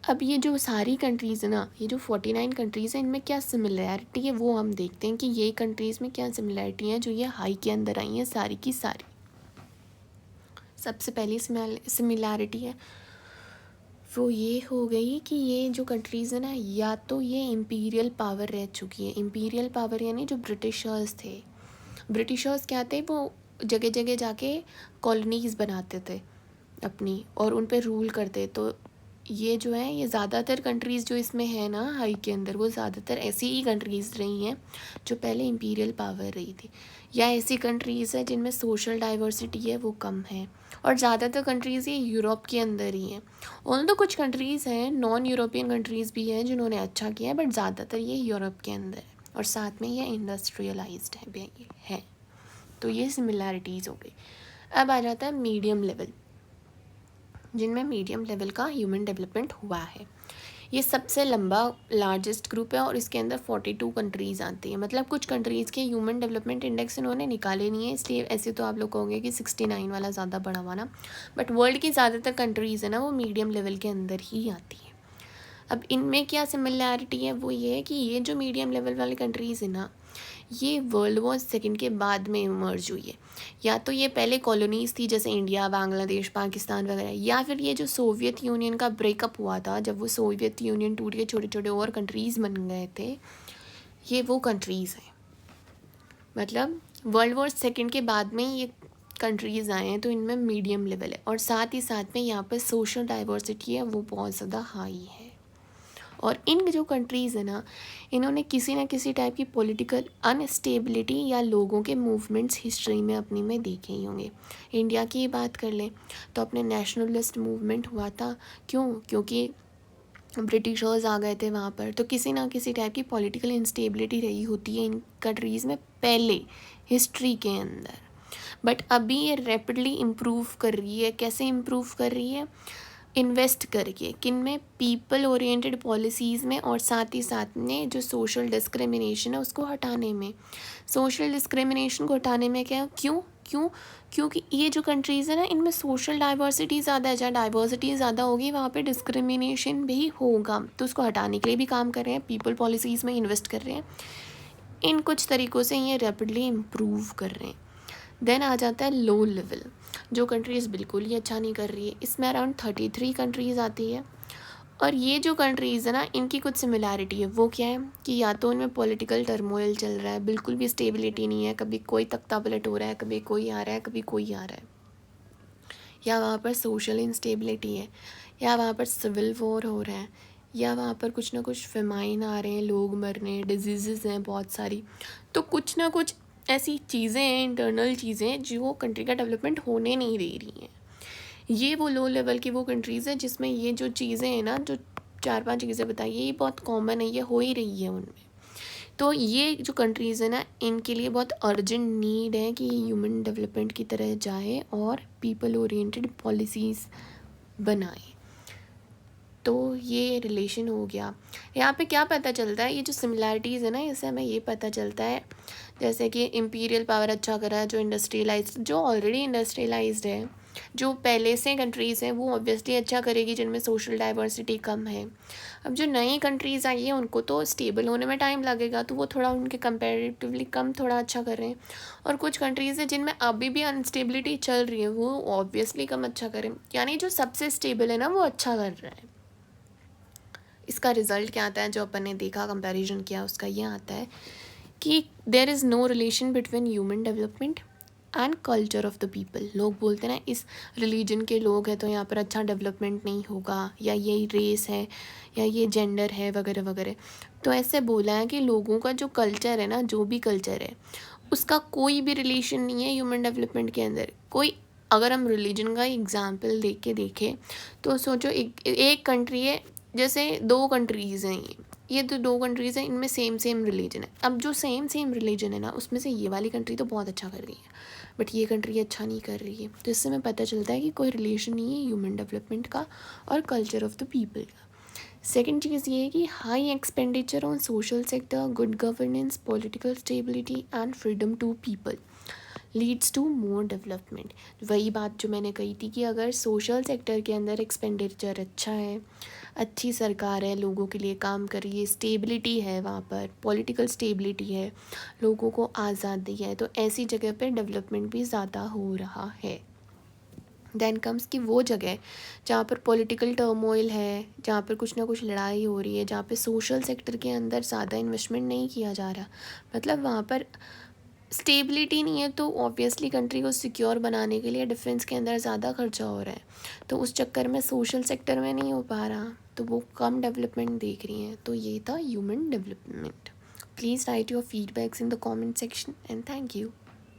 अब ये जो सारी कंट्रीज़ है ना, ये जो 49 कंट्रीज़ हैं, इनमें क्या सिमिलैरिटी है वो हम देखते हैं कि ये कंट्रीज़ में क्या सिमिलैरिटी है जो ये हाई के अंदर आई हैं सारी की सारी। सबसे पहली सिमिलैरिटी है वो ये हो गई कि ये जो कंट्रीज़ है ना, या तो ये इम्पीरियल पावर रह चुकी है। इम्पीरियल पावर यानी जो ब्रिटिशर्स थे, ब्रिटिशर्स क्या थे, वो जगह जगह जाके कॉलोनीज़ बनाते थे अपनी, और उन पे रूल करते। तो ये जो है, ये ज़्यादातर कंट्रीज़ जो इसमें है ना हाई के अंदर, वो ज़्यादातर ऐसी ही कंट्रीज़ रही हैं जो पहले इम्पीरियल पावर रही थी, या ऐसी कंट्रीज़ है जिनमें सोशल डाइवर्सिटी है वो कम है। और ज़्यादातर कंट्रीज़ ये यूरोप के अंदर ही हैं। ऑल तो कुछ कंट्रीज़ हैं, नॉन यूरोपियन कंट्रीज़ भी हैं जिन्होंने अच्छा किया है, बट ज़्यादातर ये यूरोप के अंदर है, और साथ में ये इंडस्ट्रियलाइज्ड है। तो ये सिमिलैरिटीज़ हो गई। अब आ जाता है मीडियम लेवल, जिनमें मीडियम लेवल का ह्यूमन डेवलपमेंट हुआ है। ये सबसे लंबा लार्जेस्ट ग्रुप है, और इसके अंदर 42 कंट्रीज़ आती हैं। मतलब कुछ कंट्रीज़ के ह्यूमन डेवलपमेंट इंडेक्स इन्होंने निकाले नहीं है, इसलिए ऐसे तो आप लोग कहोगे कि 69 वाला ज़्यादा बड़ा हुआ ना, बट वर्ल्ड की ज़्यादातर कंट्रीज़ है ना, वो मीडियम लेवल के अंदर ही आती है। अब इनमें क्या सिमिलैरिटी है, वो ये है कि ये जो मीडियम लेवल वाली कंट्रीज़ है ना, ये वर्ल्ड वॉर सेकेंड के बाद में इमर्ज हुई है। या तो ये पहले कॉलोनीज़ थी जैसे इंडिया, बांग्लादेश, पाकिस्तान वगैरह, या फिर ये जो सोवियत यूनियन का ब्रेकअप हुआ था, जब वो सोवियत यूनियन टूट के छोटे छोटे और कंट्रीज़ बन गए थे, ये वो कंट्रीज़ हैं। मतलब वर्ल्ड वॉर सेकेंड के बाद में ये कंट्रीज़ आए हैं, तो इनमें मीडियम लेवल है, और साथ ही साथ में यहाँ पर सोशल डाइवर्सिटी है वो बहुत ज़्यादा हाई है। और इन जो कंट्रीज़ है ना, इन्होंने किसी न किसी टाइप की पॉलिटिकल अनस्टेबिलिटी या लोगों के मूवमेंट्स हिस्ट्री में अपनी में देखे ही होंगे। इंडिया की बात कर लें तो अपने नेशनलिस्ट मूवमेंट हुआ था, क्योंकि ब्रिटिशर्स आ गए थे वहाँ पर, तो किसी ना किसी टाइप की पॉलिटिकल इंस्टेबिलिटी रही होती है इन कंट्रीज़ में पहले हिस्ट्री के अंदर। बट अभी ये रैपिडली इम्प्रूव कर रही है। कैसे इम्प्रूव कर रही है? इन्वेस्ट करके, किन में? पीपल ओरिएंटेड पॉलिसीज़ में, और साथ ही साथ में जो सोशल डिस्क्रिमिनेशन है उसको हटाने में। सोशल डिस्क्रिमिनेशन को हटाने में क्या? क्योंकि ये जो कंट्रीज़ है ना, इनमें सोशल डाइवर्सिटी ज़्यादा है। जहाँ डाइवर्सिटी ज़्यादा होगी वहाँ पे डिस्क्रिमिनेशन भी होगा, तो उसको हटाने के लिए भी काम कर रहे हैं, पीपल पॉलिसीज़ में इन्वेस्ट कर रहे हैं। इन कुछ तरीक़ों से ये रैपिडली इम्प्रूव कर रहे हैं। देन आ जाता है लो लेवल, जो कंट्रीज़ बिल्कुल ही अच्छा नहीं कर रही है। इसमें अराउंड 33 कंट्रीज़ आती है, और ये जो कंट्रीज़ है ना, इनकी कुछ सिमिलैरिटी है। वो क्या है कि या तो इनमें पॉलिटिकल टर्मोइल चल रहा है, बिल्कुल भी स्टेबिलिटी नहीं है, कभी कोई तख्ता पलट हो रहा है, कभी कोई आ रहा है, कभी कोई आ रहा है, या वहाँ पर सोशल इंस्टेबिलिटी है, या वहाँ पर सिविल वॉर हो रहा है, या वहाँ पर कुछ ना कुछ फेमाइन आ रहे हैं, लोग मर रहे हैं, डिजीज़ हैं बहुत सारी, तो कुछ ना कुछ ऐसी चीज़ें हैं, इंटरनल चीज़ें जो कंट्री का डेवलपमेंट होने नहीं दे रही हैं। ये वो लो लेवल की वो कंट्रीज़ हैं जिसमें ये जो चीज़ें हैं ना, जो 4-5 चीज़ें बताई, ये बहुत कॉमन है, ये हो ही रही है उनमें। तो ये जो कंट्रीज़ है ना, इनके लिए बहुत अर्जेंट नीड है कि ह्यूमन डेवलपमेंट की तरह जाए और पीपल ओरिएंटेड पॉलिसीज़ बनाए। तो ये रिलेशन हो गया। यहाँ पे क्या पता चलता है, ये जो सिमिलैरिटीज़ है ना, इससे हमें ये पता चलता है जैसे कि इम्पीरियल पावर अच्छा कर रहा है, जो इंडस्ट्रियलाइज्ड, जो ऑलरेडी इंडस्ट्रियलाइज्ड है, जो पहले से कंट्रीज़ हैं, वो ऑब्वियसली अच्छा करेगी जिनमें सोशल डाइवर्सिटी कम है। अब जो नई कंट्रीज़ आई हैं उनको तो स्टेबल होने में टाइम लगेगा, तो वो थोड़ा उनके कंपैरेटिवली कम थोड़ा अच्छा कर रहे हैं। और कुछ कंट्रीज़ हैं जिनमें अभी भी अनस्टेबिलिटी चल रही है, वो ऑब्वियसली कम अच्छा करें। यानी जो सबसे स्टेबल है ना, वो अच्छा कर रहा है। इसका रिज़ल्ट क्या आता है, जो अपन ने देखा, कंपैरिजन किया, उसका ये आता है कि there is no relation between human development and culture of the people. लोग बोलते हैं ना, इस रिलीजन के लोग हैं तो यहाँ पर अच्छा डेवलपमेंट नहीं होगा, या ये रेस है, या ये जेंडर है, वगैरह वगैरह। तो ऐसे बोला है कि लोगों का जो कल्चर है ना, जो भी कल्चर है, उसका कोई भी रिलेशन नहीं है ह्यूमन डेवलपमेंट के अंदर। कोई, अगर हम रिलीजन का एग्जाम्पल देख के देखें तो सोचो, एक कंट्री है, जैसे 2 कंट्रीज़ हैं, ये तो 2 कंट्रीज़ हैं, इनमें सेम रिलीजन है। अब जो सेम रिलीजन है ना, उसमें से ये वाली कंट्री तो बहुत अच्छा कर रही है, बट ये कंट्री अच्छा नहीं कर रही है। तो इससे हमें पता चलता है कि कोई रिलेशन नहीं है ह्यूमन डेवलपमेंट का और कल्चर ऑफ द पीपल का। सेकेंड चीज़ ये है कि high expenditure on social sector, good governance, political stability and freedom to people leads to more development. वही बात जो मैंने कही थी कि अगर सोशल सेक्टर के अंदर एक्सपेंडिचर अच्छा है, अच्छी सरकार है, लोगों के लिए काम कर रही है, स्टेबिलिटी है, वहाँ पर पॉलिटिकल स्टेबिलिटी है, लोगों को आज़ादी है, तो ऐसी जगह पर डेवलपमेंट भी ज़्यादा हो रहा है। देन कम्स कि वो जगह जहाँ पर पॉलिटिकल टर्मोइल है, जहाँ पर कुछ ना कुछ लड़ाई हो रही है, जहाँ पे सोशल सेक्टर के अंदर ज़्यादा इन्वेस्टमेंट नहीं किया जा रहा, मतलब वहाँ पर स्टेबिलिटी नहीं है, तो ऑब्वियसली कंट्री को सिक्योर बनाने के लिए डिफेंस के अंदर ज़्यादा खर्चा हो रहा है, तो उस चक्कर में सोशल सेक्टर में नहीं हो पा रहा, तो वो कम डेवलपमेंट देख रही हैं। तो ये था human development. Please write your feedbacks in the comment section and thank you.